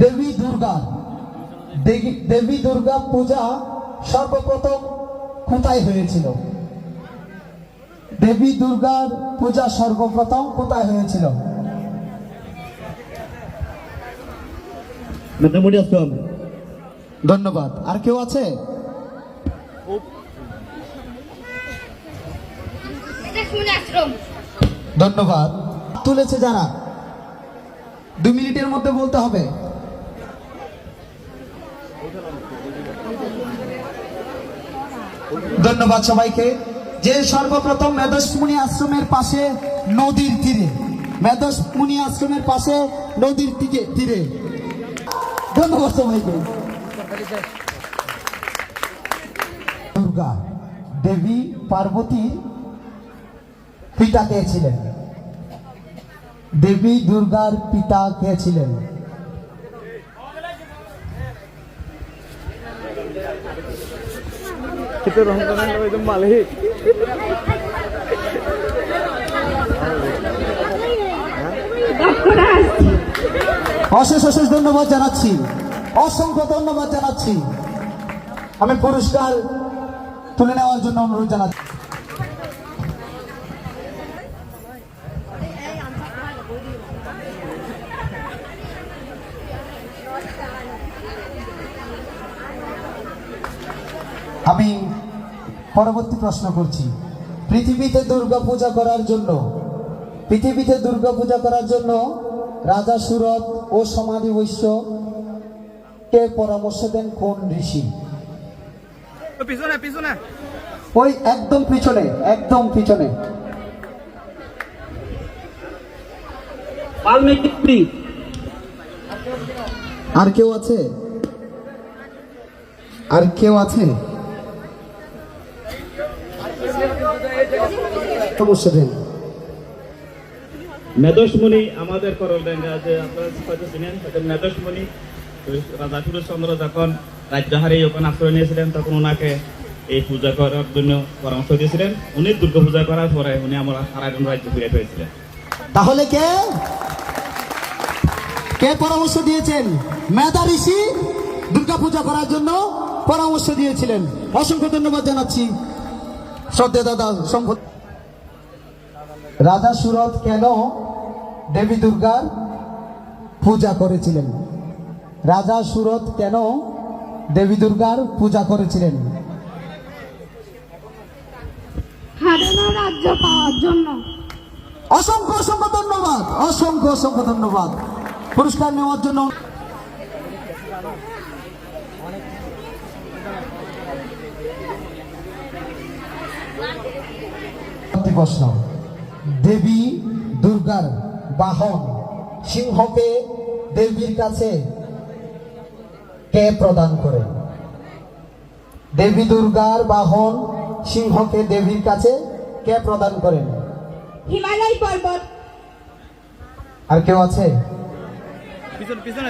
দেবী দুর্গা দেবী দুর্গা পূজা সর্বপ্রথম কোথায় হয়েছিল? দেবী দুর্গার পূজা সর্বপ্রথম কোথায় হয়েছিল? ধন্যবাদ। আর কেউ আছে? ধন্যবাদ। তুলেছে যারা 2 মিনিটের মধ্যে বলতে হবে। ধন্যবাদ সবাইকে। যে সর্বপ্রথম মেধসমুনি আশ্রমের পাশে নদীর তীরে, মেধসমুনি আশ্রমের পাশে নদীর তীরে। ধন্যবাদ সবাইকে। দুর্গা দেবী পার্বতীর পিতা কে ছিলেন? দেবী দুর্গার পিতা কে ছিলেন? অশেষ অশেষ ধন্যবাদ জানাচ্ছি, অসংখ্য ধন্যবাদ জানাচ্ছি। আমি পুরস্কার তুলে নেওয়ার জন্য অনুরোধ জানাচ্ছি। আমি পরবর্তী প্রশ্ন করছি। পৃথিবীতে দুর্গা পূজা করার জন্য রাজা সুরত ও সমাধি বৈশ্য কে পরামর্শ দেন কোন ঋষি? পিছনে ওই একদম পিছনে। আর কেউ আছে? পরামর্শ দেন। মেধসমুনি আমাদের করলেন যে আপনারা হয়তো চিনেন, মেধসমুনি রাজা সুরেশচন্দ্র যখন রাজ্যহারী ওখানে আশ্রয় নিয়েছিলেন তখন ওনাকে এই পূজা করার জন্য পরামর্শ দিয়েছিলেন। উনি দুর্গা পূজা করার পরে উনি আমরা সারাদিন রাজ্য ফিরে হয়েছিলেন। তাহলে কে পরামর্শ দিয়েছেন? মেধা ঋষি দুর্গা পূজা করার জন্য পরামর্শ দিয়েছিলেন। অসংখ্য ধন্যবাদ জানাচ্ছি শ্রদ্ধেয় দাদা। রাজা সুরত কেন দেবী দুর্গার পূজা করেছিলেন? রাজা সুরত কেন দেবী দুর্গার পূজা করেছিলেন? রাজ্য পাওয়ার জন্য। অসংখ্য ধন্যবাদ। পুরস্কার নেওয়ার জন্য প্রশ্ন। দেবী দুর্গার বাহন সিংহকে দেবীর কাছে কে প্রদান করেন? দেবী দুর্গার বাহন সিংহকে দেবীর কাছে কে প্রদান করেন? হিমালয় পর্বত। আর কেউ আছে?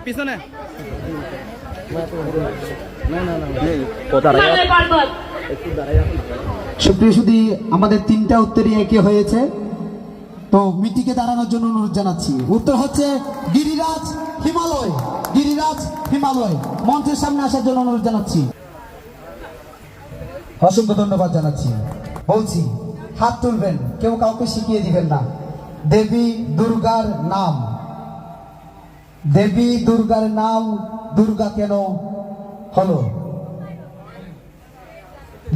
পিছনে সুপ্রিয় সুধী, আমাদের 3টা উত্তরই একই হয়েছে, তো মিটিকে দাঁড়ানোর জন্য অনুরোধ জানাচ্ছি। উত্তর হচ্ছে গিরিরাজ হিমালয়। মঞ্চের সামনে আসার জন্য অনুরোধ জানাচ্ছি। অসংখ্য ধন্যবাদ জানাচ্ছি। বলছি হাত তুলবেন, কেউ কাউকে শিখিয়ে দিবেন না। দেবী দুর্গার নাম দুর্গা কেন হলো?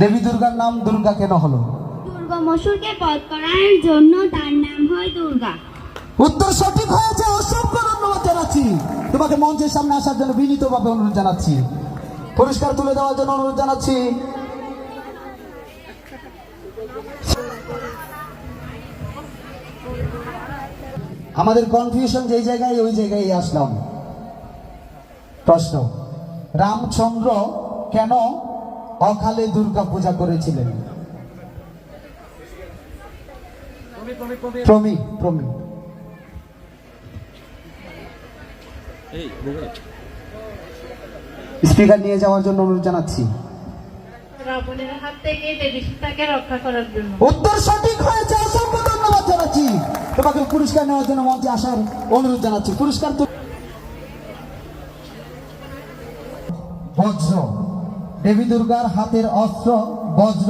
দেবী দুর্গার নাম দুর্গা কেন হলো? দুর্গা মসুরকে বধ করার জন্য তার নাম হয় দুর্গা। উত্তর সঠিক হয়েছে। অসংখ্য ধন্যবাদ জানাচ্ছি। তোমাকে মঞ্চের সামনে আসার জন্য বিনীতভাবে অনুরোধ জানাচ্ছি। পুরস্কার তুলে দেওয়ার জন্য অনুরোধ জানাচ্ছি। আমাদের কনফিউশন যেই জায়গায়, ওই জায়গায় আসলাম। প্রশ্ন: রামচন্দ্র কেন অকালে দুর্গা পূজা করেছিলেন? স্পিকার নিয়ে যাওয়ার জন্য অনুরোধ জানাচ্ছি। রাবণের হাত থেকে দেবী সীতাকে রক্ষা করার জন্য। উত্তর সঠিক হয়েছে। অসংখ্য ধন্যবাদ জানাচ্ছি। তোমাকে পুরস্কার নেওয়ার জন্য মঞ্চে আসার অনুরোধ জানাচ্ছি। পুরস্কার তো বজ্র। দেবী দুর্গার হাতের অস্ত্র বজ্র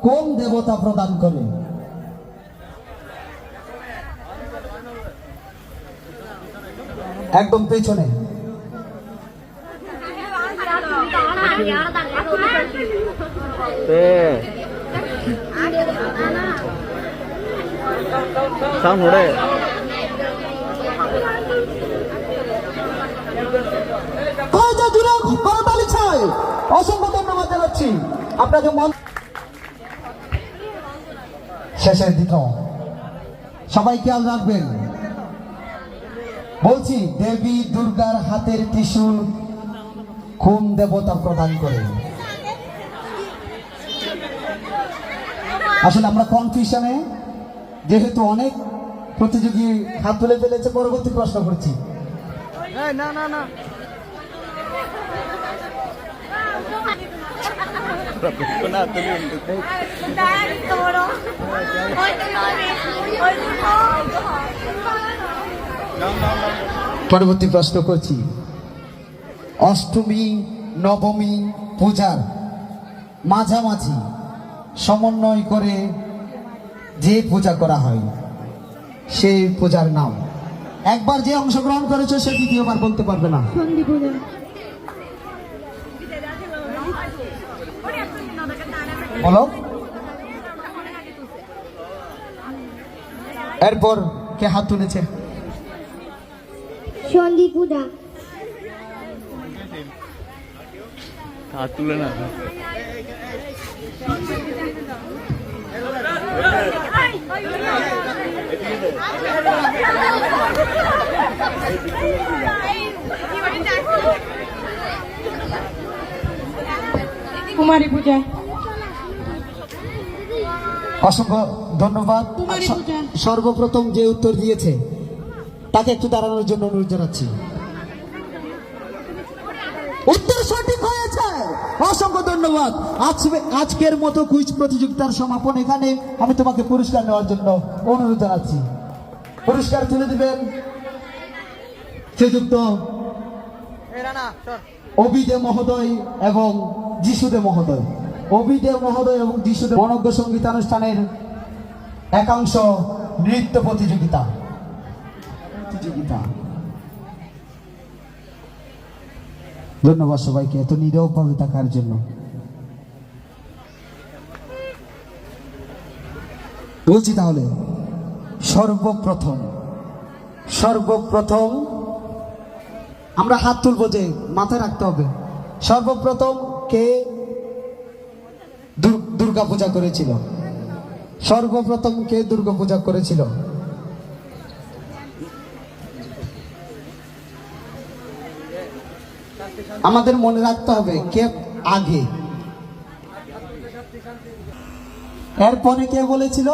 কোন দেবতা প্রদান করে? একদম পেছনে। অসংখ্য ধন্যবাদ জানাচ্ছি আপনাকে। শেষের দিকে সবাই খেয়াল রাখবেন। বলছি, দেবী দুর্গার হাতের ত্রিশূল কোন দেবতা প্রদান করে? আসলে আমরা কনফিউশনে, যেহেতু অনেক প্রতিযোগী হাত তুলে ফেলেছে, পরবর্তী প্রশ্ন করছি। পরবর্তী প্রশ্ন করছি। অষ্টমী নবমী পূজার মাঝামাঝি সমন্বয় করে যে পূজা করা হয় সেই পূজার নাম। একবার যে অংশগ্রহণ করেছে সে দ্বিতীয়বার বলতে পারবে না। বলো। এরপর কে হাত তুলেছে? সন্ধি পূজা। হাত তুলে না। কুমারী পূজা। অসংখ্য ধন্যবাদ। সর্বপ্রথম যে উত্তর দিয়েছে তাকে একটু দাঁড়ানোর জন্য অনুরোধ জানাচ্ছি। উত্তর সঠিক হয়েছে, অসংখ্য ধন্যবাদ। আজকের মতো কুইজ প্রতিযোগিতার সমাপন এখানে। আমি তোমাকে পুরস্কার নেওয়ার জন্য অনুরোধ জানাচ্ছি। পুরস্কার তুলে দিবেন শ্রীযুক্ত অবিদে মহোদয় এবং যিশুদে মহোদয়। অবিদে মহোদয় এবং যিশুদে মনজ্ঞ সঙ্গীতানুষ্ঠানের একাংশ নৃত্য প্রতিযোগিতা। ধন্যবাদ সবাইকে এত নীরবভাবে থাকার জন্য। বলছি তাহলে, সর্বপ্রথম আমরা হাত তুলবো, যে মাথায় রাখতে হবে সর্বপ্রথম কে দুর্গা পূজা করেছিল? সর্বপ্রথম কে দুর্গা পূজা করেছিল? আমাদের মনে রাখতে হবে কে আগে। এরপরে কে বলেছিল?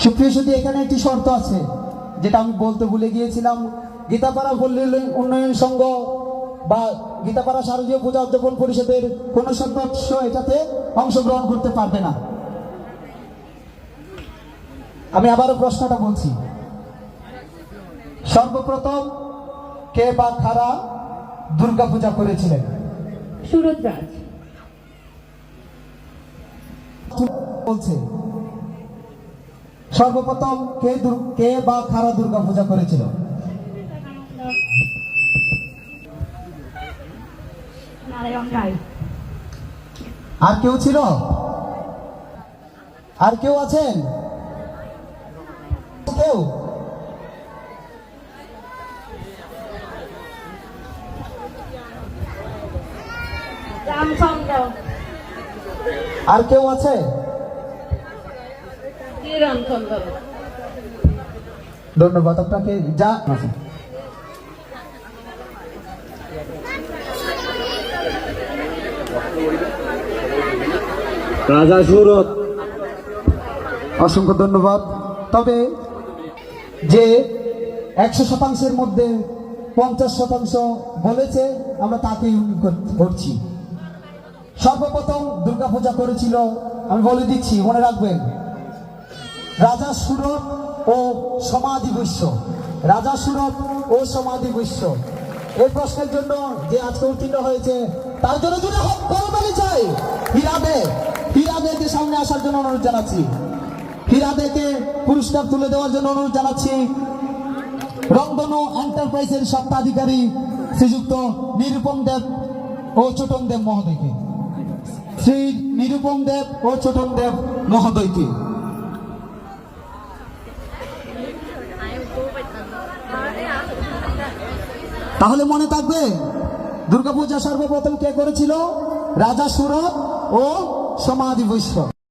সুপ্রিয় সুধী, এখানে একটি শর্ত আছে যেটা আমি বলতে ভুলে গিয়েছিলাম। গীতাপাড়া পল্লী উন্নয়ন সংঘ বা গীতাপাড়া শারদীয় পূজা উদ্যাপন পরিষদের কোন সদস্য এটাতে অংশগ্রহণ করতে পারবে না। আমি আবারও প্রশ্নটা বলছি। সর্বপ্রথম কে বা কারা দুর্গা পূজা করেছিলেন? সুরতরাজ। বলছে সর্বপ্রথম কে বা কারা দুর্গা পূজা করেছিল? নারায়ণ রায়। আর কেউ ছিল? আর কেউ আছেন? কেউ? রামচন্দ্র। আর কেউ আছে? রামচন্দ্র। ধন্যবাদ আপনাকে। যা রাজা সুরত। অসংখ্য ধন্যবাদ। তবে যে 100%-এর মধ্যে 50% বলেছে, আমরা তাকেই করছি। সর্বপ্রথম দুর্গাপূজা করেছিল, আমি বলে দিচ্ছি, মনে রাখবেন, রাজা সুরত ও সমাধি বৈশ্য। রাজা সুরত ও সমাধি বিশ্ব। এই প্রশ্নের জন্য যে আজকে উত্তীর্ণ হয়েছে তার জন্য জন্য করতালি চাই। হীরাদেকে সামনে আসার জন্য অনুরোধ জানাচ্ছি। হীরাদেকে পুরস্কার তুলে দেওয়ার জন্য অনুরোধ জানাচ্ছি রংধনু এন্টারপ্রাইজের স্বত্বাধিকারী শ্রীযুক্ত নিরুপম দেব ও ছোটন দেব মহোদয়কে। শ্রী নিরুপম দেব ও ছোটন দেব মহোদয়কে। তাহলে মনে থাকবে দুর্গাপূজা সর্বপ্রথম কে করেছিল? রাজা সুরত ও সমাধি বৈশ্য।